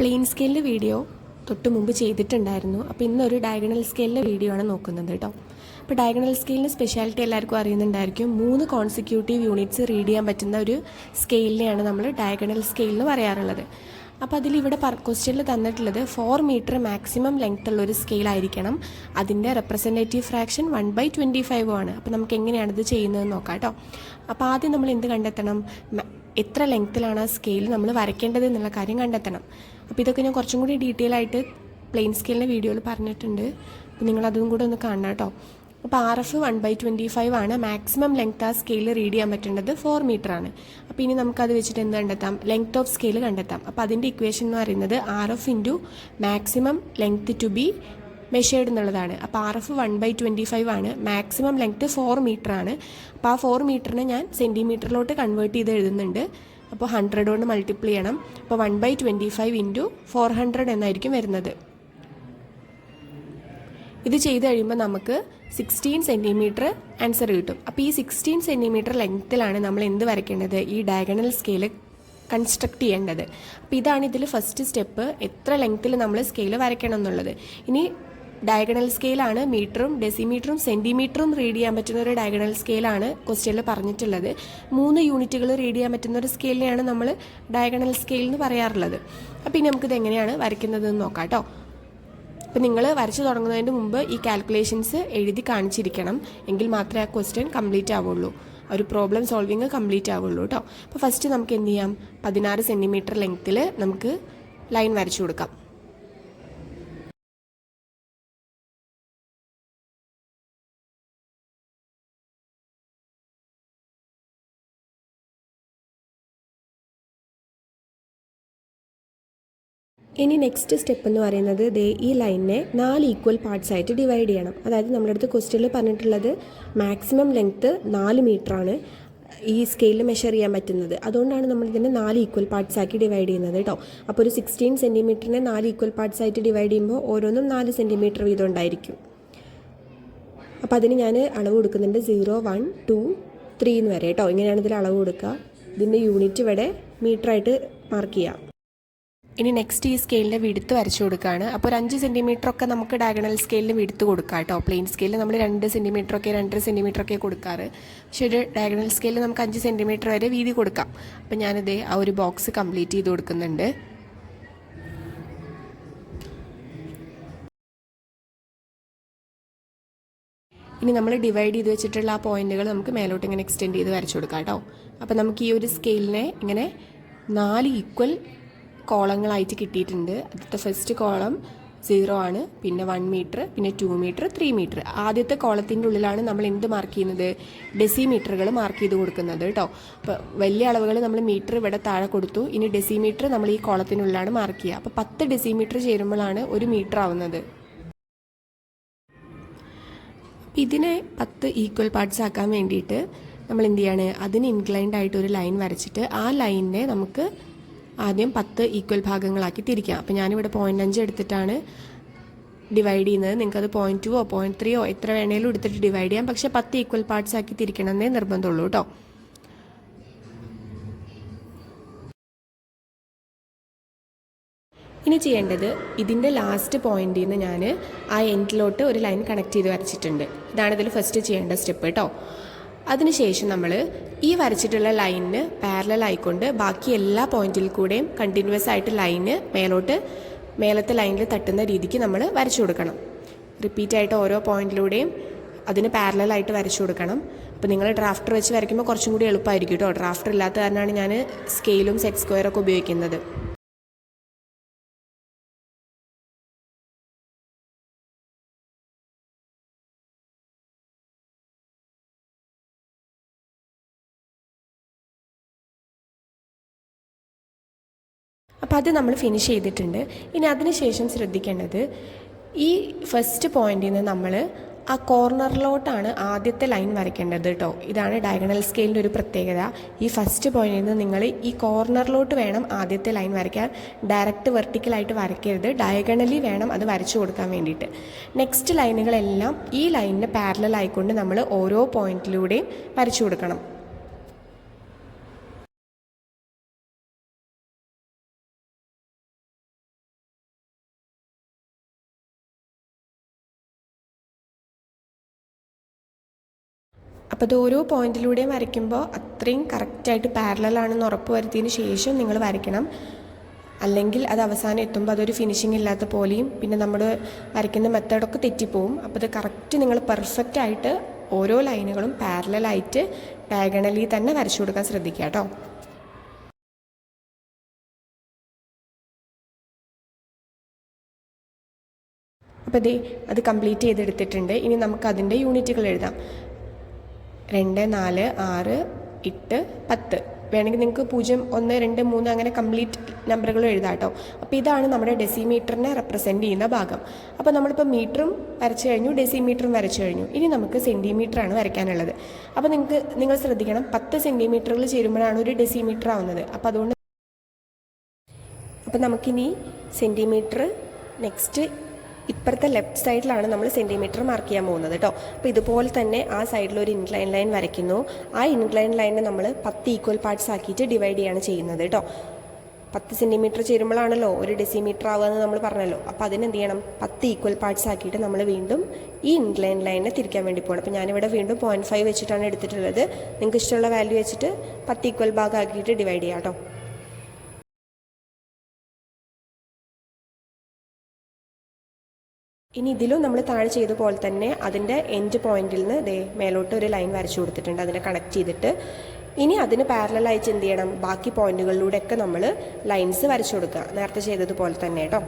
Plain സ്കെയിലിൻ്റെ video തൊട്ട് മുമ്പ് ചെയ്തിട്ടുണ്ടായിരുന്നു. അപ്പോൾ ഇന്നൊരു ഡയഗണൽ സ്കെയിലിൻ്റെ വീഡിയോ ആണ് നോക്കുന്നത് കേട്ടോ. അപ്പോൾ ഡയഗണൽ സ്കെയിലിൻ്റെ സ്പെഷ്യാലിറ്റി എല്ലാവർക്കും അറിയുന്നുണ്ടായിരിക്കും. 3 കോൺസിക്യൂട്ടീവ് യൂണിറ്റ്സ് റീഡ് ചെയ്യാൻ പറ്റുന്ന ഒരു സ്കെയിലിനെയാണ് നമ്മൾ ഡയഗണൽ സ്കെയിൽ എന്ന് പറയാറുള്ളത്. അപ്പോൾ അതിലിവിടെ ക്വസ്റ്റ്യനിൽ തന്നിട്ടുള്ളത് 4 മീറ്റർ മാക്സിമം ലെങ്ത് ഉള്ളൊരു സ്കെയിലായിരിക്കണം. അതിൻ്റെ റെപ്രസെൻറ്റേറ്റീവ് ഫ്രാക്ഷൻ 1/25 ആണ്. അപ്പോൾ നമുക്ക് എങ്ങനെയാണ് ഇത് ചെയ്യുന്നതെന്ന് നോക്കാം കേട്ടോ. അപ്പോൾ ആദ്യം നമ്മൾ എന്ത് കണ്ടെത്തണം? എത്ര ലെങ്ത്തിലാണ് ആ സ്കെയിൽ നമ്മൾ വരയ്ക്കേണ്ടത് എന്നുള്ള കാര്യം കണ്ടെത്തണം. അപ്പോൾ ഇതൊക്കെ ഞാൻ കുറച്ചും കൂടി ഡീറ്റെയിൽ ആയിട്ട് പ്ലെയിൻ സ്കെയിലിൻ്റെ വീഡിയോയിൽ പറഞ്ഞിട്ടുണ്ട്. അപ്പോൾ നിങ്ങളതും കൂടെ ഒന്ന് കാണണം കേട്ടോ. അപ്പോൾ RF 1/25 ആണ്. മാക്സിമം ലെങ്ത് ആ സ്കെയിൽ റീഡ് ചെയ്യാൻ പറ്റേണ്ടത് 4 മീറ്റർ ആണ്. അപ്പോൾ ഇനി നമുക്കത് വെച്ചിട്ട് എന്ത് കണ്ടെത്താം? ലെങ്ത് ഓഫ് സ്കെയിൽ കണ്ടെത്താം. അപ്പോൾ അതിൻ്റെ ഇക്വേഷൻ എന്ന് പറയുന്നത് RF into maximum length to be measured എന്നുള്ളതാണ്. അപ്പോൾ RF 1/25 ആണ്. മാക്സിമം ലെങ്ത് 4 മീറ്റർ ആണ്. അപ്പോൾ ആ 4 മീറ്ററിനെ ഞാൻ സെൻറ്റിമീറ്ററിലോട്ട് കൺവേർട്ട് ചെയ്ത് എഴുതുന്നുണ്ട്. അപ്പോൾ 100 കൊണ്ട് മൾട്ടിപ്ലൈ ചെയ്യണം. അപ്പോൾ 1/25 ഇൻറ്റു 400 എന്നായിരിക്കും വരുന്നത്. ഇത് ചെയ്ത് കഴിയുമ്പോൾ നമുക്ക് 16 സെൻറ്റിമീറ്റർ ആൻസർ കിട്ടും. അപ്പോൾ ഈ 16 സെൻറ്റിമീറ്റർ ലെങ്ത്തിലാണ് നമ്മൾ എന്ത് വരയ്ക്കേണ്ടത്? ഈ ഡയഗണൽ സ്കെയിൽ കൺസ്ട്രക്ട് ചെയ്യേണ്ടത്. അപ്പോൾ ഇതാണ് ഇതിൽ ഫസ്റ്റ് സ്റ്റെപ്പ്. എത്ര ലെങ്ത്തിൽ നമ്മൾ സ്കെയിൽ വരയ്ക്കണം എന്നുള്ളത്. ഇനി ഡയഗണൽ സ്കെയിലാണ് മീറ്ററും ഡെസിമീറ്ററും സെൻറ്റിമീറ്ററും റീഡ് ചെയ്യാൻ പറ്റുന്ന ഒരു ഡയഗണൽ സ്കെയിലാണ് ക്വസ്റ്റ്യനിൽ പറഞ്ഞിട്ടുള്ളത്. 3 യൂണിറ്റുകൾ റീഡ് ചെയ്യാൻ പറ്റുന്ന ഒരു സ്കെയിലിനെയാണ് നമ്മൾ ഡയഗണൽ സ്കെയിൽ എന്ന് പറയാറുള്ളത്. അപ്പോൾ ഇനി നമുക്കിത് എങ്ങനെയാണ് വരയ്ക്കുന്നതെന്ന് നോക്കാം കേട്ടോ. അപ്പോൾ നിങ്ങൾ വരച്ചു തുടങ്ങുന്നതിന് മുമ്പ് ഈ കാൽക്കുലേഷൻസ് എഴുതി കാണിച്ചിരിക്കണം. എങ്കിൽ മാത്രമേ ആ ക്വസ്റ്റ്യൻ കംപ്ലീറ്റ് ആവുള്ളൂ, ഒരു പ്രോബ്ലം സോൾവിങ് കംപ്ലീറ്റ് ആവുള്ളൂ കേട്ടോ. അപ്പോൾ ഫസ്റ്റ് നമുക്ക് എന്ത് ചെയ്യാം? 16 സെൻറ്റിമീറ്റർ ലെങ്ത്തിൽ നമുക്ക് ലൈൻ വരച്ചു കൊടുക്കാം. ഇനി നെക്സ്റ്റ് സ്റ്റെപ്പ് എന്ന് പറയുന്നത് ഈ ലൈനിനെ 4 ഈക്വൽ പാർട്സ് ആയിട്ട് ഡിവൈഡ് ചെയ്യണം. അതായത് നമ്മുടെ അടുത്ത് ക്വസ്റ്റ്യനിൽ പറഞ്ഞിട്ടുള്ളത് മാക്സിമം ലെങ്ത്ത് 4 മീറ്ററാണ് ഈ സ്കെയിലിൽ മെഷർ ചെയ്യാൻ പറ്റുന്നത്. അതുകൊണ്ടാണ് നമ്മൾ ഇതിനെ 4 ഈക്വൽ പാർട്സ് ആക്കി ഡിവൈഡ് ചെയ്യുന്നത് കേട്ടോ. അപ്പോൾ ഒരു 16 സെൻറ്റിമീറ്ററിനെ 4 ഈക്വൽ പാർട്സ് ആയിട്ട് ഡിവൈഡ് ചെയ്യുമ്പോൾ ഓരോന്നും 4 സെൻറ്റിമീറ്റർ വീതം ഉണ്ടായിരിക്കും. അപ്പോൾ അതിന് ഞാൻ അളവ് കൊടുക്കുന്നുണ്ട് 0, 1, 2, 3 എന്ന് വരെ കേട്ടോ. ഇങ്ങനെയാണ് ഇതിൽ അളവ് കൊടുക്കുക. ഇതിൻ്റെ യൂണിറ്റ് ഇവിടെ മീറ്ററായിട്ട് മാർക്ക് ചെയ്യാം. ഇനി നെക്സ്റ്റ് ഈ സ്കെയിലിൻ്റെ വിടുത്ത് വരച്ചു കൊടുക്കുകയാണ്. അപ്പോൾ ഒരു 5 സെൻറ്റിമീറ്ററൊക്കെ നമുക്ക് ഡയഗണൽ സ്കെയിലിന് വിടുത്ത് കൊടുക്കാം കേട്ടോ. പ്ലെയിൻ സ്കെയിലിൽ നമ്മൾ 2 സെൻറ്റിമീറ്ററൊക്കെ 2.5 സെൻറ്റിമീറ്ററൊക്കെ കൊടുക്കാറ്. പക്ഷേ ഒരു ഡയഗണൽ സ്കെയിലിൽ നമുക്ക് 5 സെൻറ്റിമീറ്റർ വരെ വീതി കൊടുക്കാം. അപ്പോൾ ഞാനിത് ആ ഒരു ബോക്സ് കംപ്ലീറ്റ് ചെയ്ത് കൊടുക്കുന്നുണ്ട്. ഇനി നമ്മൾ ഡിവൈഡ് ചെയ്ത് വെച്ചിട്ടുള്ള ആ പോയിന്റുകൾ നമുക്ക് മേലോട്ട് ഇങ്ങനെ എക്സ്റ്റെൻഡ് ചെയ്ത് വരച്ചു കൊടുക്കാം കേട്ടോ. അപ്പോൾ നമുക്ക് ഈ ഒരു സ്കെയിലിനെ ഇങ്ങനെ 4 ഈക്വൽ കോളങ്ങളായിട്ട് കിട്ടിയിട്ടുണ്ട്. ആദ്യത്തെ ഫസ്റ്റ് കോളം 0 ആണ്, പിന്നെ 1 മീറ്റർ, പിന്നെ 2 മീറ്റർ, 3 മീറ്റർ. ആദ്യത്തെ കോളത്തിൻ്റെ ഉള്ളിലാണ് നമ്മൾ എന്ത് മാർക്ക് ചെയ്യുന്നത്? ഡെസിമീറ്ററുകൾ മാർക്ക് ചെയ്ത് കൊടുക്കുന്നത് കേട്ടോ. അപ്പോൾ വലിയ അളവുകൾ നമ്മൾ മീറ്റർ ഇവിടെ താഴെ കൊടുത്തു. ഇനി ഡെസിമീറ്റർ നമ്മൾ ഈ കോളത്തിനുള്ളിലാണ് മാർക്ക് ചെയ്യുക. അപ്പോൾ 10 ഡെസിമീറ്റർ ചേരുമ്പോഴാണ് 1 മീറ്റർ ആവുന്നത്. ഇതിനെ 10 ഈക്വൽ പാർട്സ് ആക്കാൻ വേണ്ടിയിട്ട് നമ്മൾ എന്ത് ചെയ്യാണ്? അതിന് ഇൻക്ലൈൻഡ് ആയിട്ട് ഒരു ലൈൻ വരച്ചിട്ട് ആ ലൈനിനെ നമുക്ക് ആദ്യം 10 ഈക്വൽ ഭാഗങ്ങളാക്കി തിരിക്കാം. അപ്പോൾ ഞാനിവിടെ 0.5 എടുത്തിട്ടാണ് ഡിവൈഡ് ചെയ്യുന്നത്. നിങ്ങൾക്കത് 0.2 0.3 എത്ര വേണേലും എടുത്തിട്ട് ഡിവൈഡ് ചെയ്യാം. പക്ഷേ 10 ഈക്വൽ പാർട്സ് ആക്കി തിരിക്കണമെന്നേ നിർബന്ധമുള്ളൂ കേട്ടോ. ഇനി ചെയ്യേണ്ടത് ഇതിൻ്റെ ലാസ്റ്റ് പോയിന്റിൽ നിന്ന് ഞാൻ ആ എൻഡിലോട്ട് ഒരു ലൈൻ കണക്ട് ചെയ്ത് വരച്ചിട്ടുണ്ട്. ഇതാണ് ഇതിൽ ഫസ്റ്റ് ചെയ്യേണ്ട സ്റ്റെപ്പ് കേട്ടോ. അതിനുശേഷം നമ്മൾ ഈ വരച്ചിട്ടുള്ള ലൈനിന് പാരലൽ ആയിക്കൊണ്ട് ബാക്കി എല്ലാ പോയിന്റിൽ കൂടെയും കണ്ടിന്യൂസ് ആയിട്ട് ലൈന് മേലത്തെ ലൈനിൽ തട്ടുന്ന രീതിക്ക് നമ്മൾ വരച്ചു കൊടുക്കണം. റിപ്പീറ്റ് ആയിട്ട് ഓരോ പോയിന്റിലൂടെയും അതിന് പാരലലായിട്ട് വരച്ചു കൊടുക്കണം. അപ്പോൾ നിങ്ങൾ ഡ്രാഫ്റ്റർ വെച്ച് വരയ്ക്കുമ്പോൾ കുറച്ചും കൂടി എളുപ്പമായിരിക്കും കേട്ടോ. ഡ്രാഫ്റ്റർ ഇല്ലാത്ത കാരണമാണ് ഞാൻ സ്കെയിലും സെറ്റ് സ്ക്വയറൊക്കെ ഉപയോഗിക്കുന്നത്. അപ്പോൾ അത് നമ്മൾ ഫിനിഷ് ചെയ്തിട്ടുണ്ട്. ഇനി അതിനുശേഷം ശ്രദ്ധിക്കേണ്ടത് ഈ ഫസ്റ്റ് പോയിന്റിൽ നിന്ന് നമ്മൾ ആ കോർണറിലോട്ടാണ് ആദ്യത്തെ ലൈൻ വരയ്ക്കേണ്ടത് കേട്ടോ. ഇതാണ് ഡയഗണൽ സ്കെയിലിൻ്റെ ഒരു പ്രത്യേകത. ഈ ഫസ്റ്റ് പോയിന്റിൽ നിന്ന് നിങ്ങൾ ഈ കോർണറിലോട്ട് വേണം ആദ്യത്തെ ലൈൻ വരയ്ക്കാൻ. ഡയറക്റ്റ് വെർട്ടിക്കലായിട്ട് വരയ്ക്കരുത്, ഡയഗണലി വേണം അത് വരച്ചു കൊടുക്കാൻ വേണ്ടിയിട്ട്. നെക്സ്റ്റ് ലൈനുകളെല്ലാം ഈ ലൈനിന് പാരലൽ ആയിക്കൊണ്ട് നമ്മൾ ഓരോ പോയിന്റിലൂടെയും വരച്ചു കൊടുക്കണം. അപ്പോൾ അത് ഓരോ പോയിന്റിലൂടെയും വരയ്ക്കുമ്പോൾ അത്രയും കറക്റ്റായിട്ട് പാരലാണെന്ന് ഉറപ്പ് വരുത്തിയതിന് ശേഷം നിങ്ങൾ വരയ്ക്കണം. അല്ലെങ്കിൽ അത് അവസാനം എത്തുമ്പോൾ അതൊരു ഫിനിഷിംഗ് ഇല്ലാത്ത പോലെയും പിന്നെ നമ്മൾ വരയ്ക്കുന്ന മെത്തേഡൊക്കെ തെറ്റിപ്പോവും. അപ്പോൾ അത് കറക്റ്റ് നിങ്ങൾ പെർഫെക്റ്റായിട്ട് ഓരോ ലൈനുകളും പാരലായിട്ട് ഡയഗണലി തന്നെ വരച്ചു കൊടുക്കാൻ ശ്രദ്ധിക്കുക കേട്ടോ. അപ്പോൾ അത് കംപ്ലീറ്റ് ചെയ്തെടുത്തിട്ടുണ്ട്. ഇനി നമുക്ക് അതിൻ്റെ യൂണിറ്റുകൾ എഴുതാം. 2, 4, 6, 8, 10 വേണമെങ്കിൽ നിങ്ങൾക്ക് 0, 1, 2, 3 അങ്ങനെ കംപ്ലീറ്റ് നമ്പറുകൾ എഴുതാം കേട്ടോ. അപ്പോൾ ഇതാണ് നമ്മുടെ ഡെസിമീറ്ററിനെ റെപ്രസെൻറ്റ് ചെയ്യുന്ന ഭാഗം. അപ്പോൾ നമ്മളിപ്പോൾ മീറ്ററും വരച്ചു കഴിഞ്ഞു, ഡെസിമീറ്ററും വരച്ചു കഴിഞ്ഞു. ഇനി നമുക്ക് സെൻറ്റിമീറ്ററാണ് വരയ്ക്കാനുള്ളത്. അപ്പോൾ നിങ്ങൾ ശ്രദ്ധിക്കണം, 10 സെൻറ്റിമീറ്ററുകൾ ചേരുമ്പോഴാണ് ഒരു ഡെസിമീറ്റർ ആവുന്നത്. അപ്പോൾ നമുക്കിനി സെൻറ്റിമീറ്റർ നെക്സ്റ്റ് ഇപ്പുറത്തെ ലെഫ്റ്റ് സൈഡിലാണ് നമ്മൾ സെൻറ്റിമീറ്റർ മാർക്ക് ചെയ്യാൻ പോകുന്നത് കേട്ടോ. അപ്പോൾ ഇതുപോലെ തന്നെ ആ സൈഡിൽ ഒരു ഇൻക്ലൈൻ ലൈൻ വരയ്ക്കുന്നു. ആ ഇൻക്ലൈൻ ലൈനെ നമ്മൾ 10 ഈക്വൽ പാർട്സ് ആക്കിയിട്ട് ഡിവൈഡ് ചെയ്യാണ് ചെയ്യുന്നത് കേട്ടോ. 10 സെൻറ്റിമീറ്റർ ചേരുമ്പോഴാണല്ലോ ഒരു ഡെസിമീറ്റർ ആവുകയെന്ന് നമ്മൾ പറഞ്ഞല്ലോ. അപ്പോൾ അതിനെന്ത് ചെയ്യണം, 10 ഈക്വൽ പാർട്സ് ആക്കിയിട്ട് നമ്മൾ വീണ്ടും ഈ ഇൻക്ലൈൻ ലൈനെ തിരിക്കാൻ വേണ്ടി പോകണം. അപ്പോൾ ഞാനിവിടെ വീണ്ടും 0.5 വെച്ചിട്ടാണ് എടുത്തിട്ടുള്ളത്. നിങ്ങൾക്ക് ഇഷ്ടമുള്ള വാല്യൂ വെച്ചിട്ട് 10 ഈക്വൽ ഭാഗം ആക്കിയിട്ട് ഡിവൈഡ് ചെയ്യാം കേട്ടോ. ഇനി ഇതിലും നമ്മൾ താഴെ ചെയ്ത പോലെ തന്നെ അതിൻ്റെ എൻഡ് പോയിന്റിൽ നിന്ന് മേലോട്ട് ഒരു ലൈൻ വരച്ചു കൊടുത്തിട്ടുണ്ട്, അതിനെ കണക്ട് ചെയ്തിട്ട്. ഇനി അതിന് പാരലായിട്ട് എന്ത് ചെയ്യണം, ബാക്കി പോയിന്റുകളിലൂടെയൊക്കെ നമ്മൾ ലൈൻസ് വരച്ചു കൊടുക്കുക, നേരത്തെ ചെയ്തതുപോലെ തന്നെ കേട്ടോ.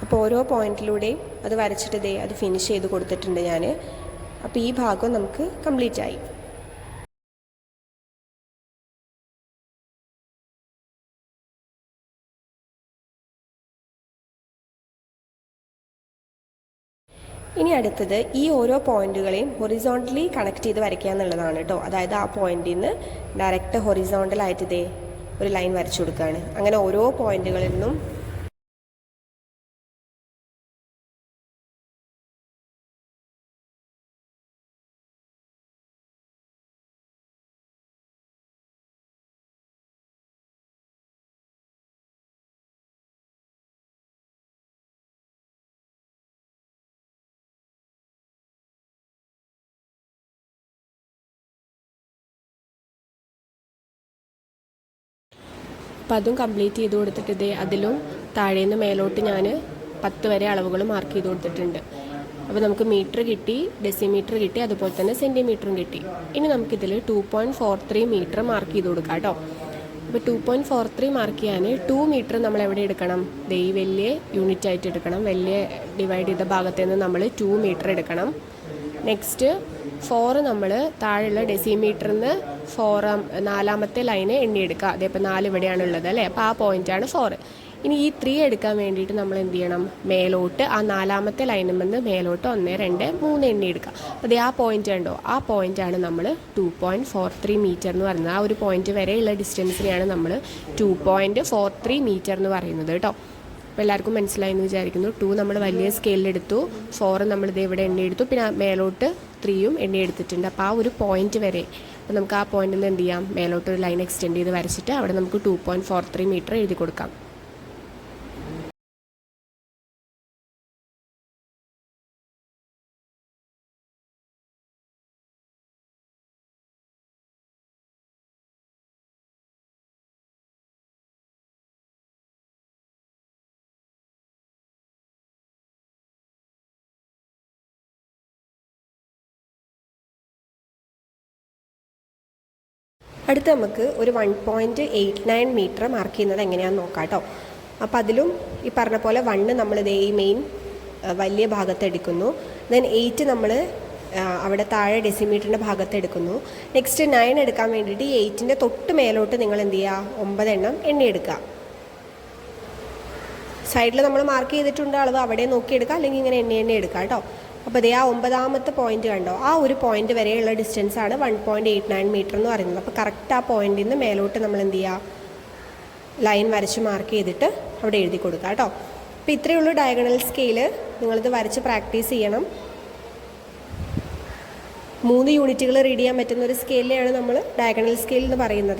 അപ്പോൾ ഓരോ പോയിന്റിലൂടെയും അത് വരച്ചിട്ട് അത് ഫിനിഷ് ചെയ്ത് കൊടുത്തിട്ടുണ്ട് ഞാൻ. അപ്പോൾ ഈ ഭാഗം നമുക്ക് കംപ്ലീറ്റ് ആയി. ഇനി അടുത്തത് ഈ ഓരോ പോയിന്റുകളെയും ഹൊറിസോണ്ടലി കണക്ട് ചെയ്ത് വരയ്ക്കുക എന്നുള്ളതാണ് കേട്ടോ. അതായത് ആ പോയിന്റിൽ നിന്ന് ഡയറക്റ്റ് ഹൊറിസോണ്ടലായിട്ട് ഒരു ലൈൻ വരച്ചു കൊടുക്കുകയാണ്. അങ്ങനെ ഓരോ പോയിന്റുകളിൽ നിന്നും അപ്പോൾ അതും കംപ്ലീറ്റ് ചെയ്ത് കൊടുത്തിട്ട് അതിലും താഴേന്ന് മേലോട്ട് ഞാൻ 10 വരെ അളവുകൾ മാർക്ക് ചെയ്ത് കൊടുത്തിട്ടുണ്ട്. അപ്പോൾ നമുക്ക് മീറ്റർ കിട്ടി, ഡെസിമീറ്റർ കിട്ടി, അതുപോലെ തന്നെ സെൻറ്റിമീറ്ററും കിട്ടി. ഇനി നമുക്കിതിൽ 2.43 മീറ്റർ മാർക്ക് ചെയ്ത് കൊടുക്കാം കേട്ടോ. അപ്പോൾ 2.43 മാർക്ക് ചെയ്യാൻ 2 മീറ്റർ നമ്മൾ എവിടെ എടുക്കണം, ഈ വലിയ യൂണിറ്റ് ആയിട്ട് എടുക്കണം. വലിയ ഡിവൈഡ് ചെയ്ത ഭാഗത്ത് നിന്ന് നമ്മൾ 2 മീറ്റർ എടുക്കണം. നെക്സ്റ്റ് 4 നമ്മൾ താഴെയുള്ള ഡെസിമീറ്ററിന് 4ാമത്തെ ലൈന് എണ്ണിയെടുക്കുക. അതേപ്പോൾ 4 ഇവിടെയാണുള്ളത് അല്ലേ. അപ്പോൾ ആ പോയിൻ്റാണ് 4. ഇനി ഈ 3 എടുക്കാൻ വേണ്ടിയിട്ട് നമ്മൾ എന്ത് ചെയ്യണം, മേലോട്ട് ആ 4ാമത്തെ ലൈനിൽ നിന്ന് മേലോട്ട് 1, 2, 3 എണ്ണിയെടുക്കുക. അപ്പോൾ ആ പോയിൻ്റ് ഉണ്ടോ, ആ പോയിൻ്റാണ് നമ്മൾ 2.43 മീറ്റർ എന്ന് പറയുന്നത്. ആ ഒരു പോയിൻ്റ് വരെയുള്ള ഡിസ്റ്റൻസിനെയാണ് നമ്മൾ 2.43 മീറ്റർ എന്ന് പറയുന്നത് കേട്ടോ. അപ്പോൾ എല്ലാവർക്കും മനസ്സിലായി എന്ന് വിചാരിക്കുന്നു. 2 നമ്മൾ വലിയ സ്കെയിലെടുത്തു, 4 നമ്മളിത് ഇവിടെ എണ്ണിയെടുത്തു, പിന്നെ മേലോട്ട് 3യും എണ്ണിയെടുത്തിട്ടുണ്ട്. അപ്പോൾ ആ ഒരു പോയിന്റ് വരെ, അപ്പോൾ നമുക്ക് ആ പോയിന്റിൽ നിന്ന് എന്ത് ചെയ്യാം, മേലോട്ട് ഒരു ലൈൻ എക്സ്റ്റെൻഡ് ചെയ്ത് വരച്ചിട്ട് അവിടെ നമുക്ക് 2.43 മീറ്റർ എഴുതി കൊടുക്കാം. അടുത്ത് നമുക്ക് ഒരു 1.89 മീറ്റർ മാർക്ക് ചെയ്യുന്നത് എങ്ങനെയാണെന്ന് നോക്കാം കേട്ടോ. അപ്പോൾ അതിലും ഈ പറഞ്ഞ പോലെ 1 നമ്മളിത് ഈ മെയിൻ വലിയ ഭാഗത്ത് എടുക്കുന്നു. ദെൻ 8 നമ്മൾ അവിടെ താഴെ ഡെസിമീറ്ററിൻ്റെ ഭാഗത്ത് എടുക്കുന്നു. നെക്സ്റ്റ് 9 എടുക്കാൻ വേണ്ടിയിട്ട് ഈ 8ൻ്റെ തൊട്ട് മേലോട്ട് നിങ്ങൾ എന്ത് ചെയ്യുക, 9 എണ്ണം എണ്ണിയെടുക്കുക. സൈഡിൽ നമ്മൾ മാർക്ക് ചെയ്തിട്ടുണ്ട് അളവ്, അവിടെ നോക്കിയെടുക്കുക, അല്ലെങ്കിൽ ഇങ്ങനെ എണ്ണി എടുക്കുക കേട്ടോ. അപ്പോൾ ഇതേ ആ 9ാമത്തെ പോയിന്റ് കണ്ടോ, ആ ഒരു പോയിന്റ് വരെയുള്ള ഡിസ്റ്റൻസ് ആണ് 1.89 മീറ്റർ എന്ന് പറയുന്നത്. അപ്പോൾ കറക്റ്റ് ആ പോയിന്റിൽ നിന്ന് മേലോട്ട് നമ്മൾ എന്ത് ചെയ്യുക, ലൈൻ വരച്ച് മാർക്ക് ചെയ്തിട്ട് അവിടെ എഴുതി കൊടുക്കുക കേട്ടോ. അപ്പോൾ ഇത്രയേ ഉള്ളൂ ഡയഗണൽ സ്കെയില്. നിങ്ങളിത് വരച്ച് പ്രാക്ടീസ് ചെയ്യണം. 3 യൂണിറ്റുകൾ റീഡ് ചെയ്യാൻ പറ്റുന്ന ഒരു സ്കെയിലിനെയാണ് നമ്മൾ ഡയഗണൽ സ്കെയിൽ എന്ന് പറയുന്നത്.